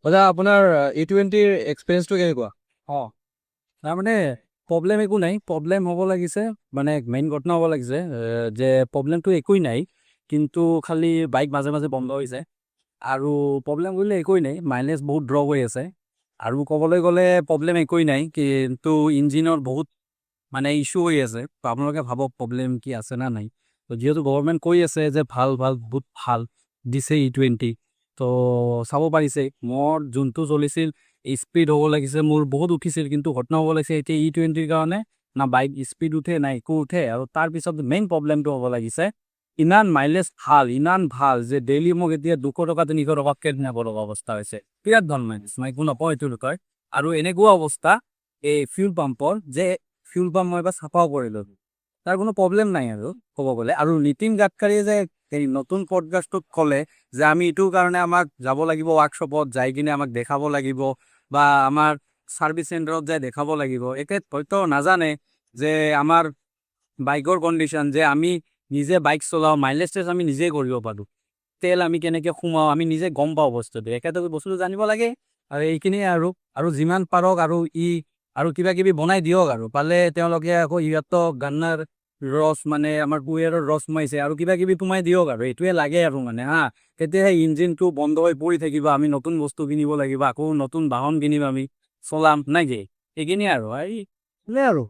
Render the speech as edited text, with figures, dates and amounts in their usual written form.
দাদা আপোনাৰ E20 এক্সপিৰিয়েঞ্চটো কেনেকুৱা? অঁ তাৰমানে প্ৰব্লেম একো নাই। প্ৰব্লেম হ'ব লাগিছে মানে মেইন ঘটনা হ'ব লাগিছে যে প্ৰব্লেমটো একোৱেই নাই, কিন্তু খালি বাইক মাজে মাজে বন্ধ হৈছে। আৰু প্ৰব্লেম কৰিলে একোৱেই নাই, মাইলেজ বহুত ড্ৰপ হৈ আছে। আৰু ক'বলৈ গ'লে প্ৰব্লেম একোৱেই নাই, কিন্তু ইঞ্জিনৰ বহুত মানে ইছ্যু হৈ আছে। আপোনালোকে ভাবক প্ৰব্লেম কি আছে না নাই। তো যিহেতু গভৰ্ণমেণ্ট কৈ আছে যে ভাল ভাল বহুত ভাল দিছে E20, তো চাব পাৰিছে মোৰ যোনটো চলিছিল স্পীড হ'ব লাগিছে, মোৰ বহুত উঠিছিল, কিন্তু ঘটনা হ'ব লাগিছে এতিয়া E20ৰ কাৰণে না বাইক স্পীড উঠে না একো উঠে। আৰু তাৰপিছত মেইন প্ৰব্লেমটো হ'ব লাগিছে ইমান মাইলেজ ভাল, ইমান ভাল যে ডেইলি মোক এতিয়া 200 টকা 300 টকাকৈ নিব লগা অৱস্থা হৈছে। বিৰাট ভাল মাইলেজ, মই একো নকওঁ এইটো বিষয়ে। আৰু এনেকুৱা অৱস্থা এই ফিউল পাম্পৰ যে ফিউল পাম্প মই এবাৰ চাফাও কৰিলোঁ, তাৰ কোনো প্ৰব্লেম নাই আৰু ক'ব গ'লে। আৰু নীতিন গাডকাৰীয়ে যে এই নতুন পডকাষ্টটোত ক'লে যে আমি এইটোৰ কাৰণে আমাক যাব লাগিব ৱৰ্কশ্বপত যাই কিনে আমাক দেখাব লাগিব বা আমাৰ ছাৰ্ভিচ চেণ্টাৰত যাই দেখাব লাগিব, একে হয়তো নাজানে যে আমাৰ বাইকৰ কণ্ডিশ্যন, যে আমি নিজে বাইক চলাওঁ, মাইলেজ টেষ্ট আমি নিজেই কৰিব পাৰোঁ, তেল আমি কেনেকৈ সোমাওঁ আমি নিজে গম পাওঁ বস্তুটো। একেতো বস্তুটো জানিব লাগে। আৰু এইখিনিয়ে আৰু যিমান পাৰক আৰু কিবা কিবি বনাই দিয়ক, আৰু পালে তেওঁলোকে আকৌ ইয়াতো গান্নাৰ ৰস মানে আমাৰ কুঁহিয়াৰৰ ৰস সোমাইছে আৰু কিবা কিবি সোমাই দিয়ক, আৰু এইটোৱে লাগে আৰু মানে তেতিয়াহে ইঞ্জিনটো বন্ধ হৈ পৰি থাকিব, আমি নতুন বস্তু কিনিব লাগিব, আকৌ নতুন বাহন কিনিম, আমি চলাম নাই কি। এইখিনিয়ে আৰু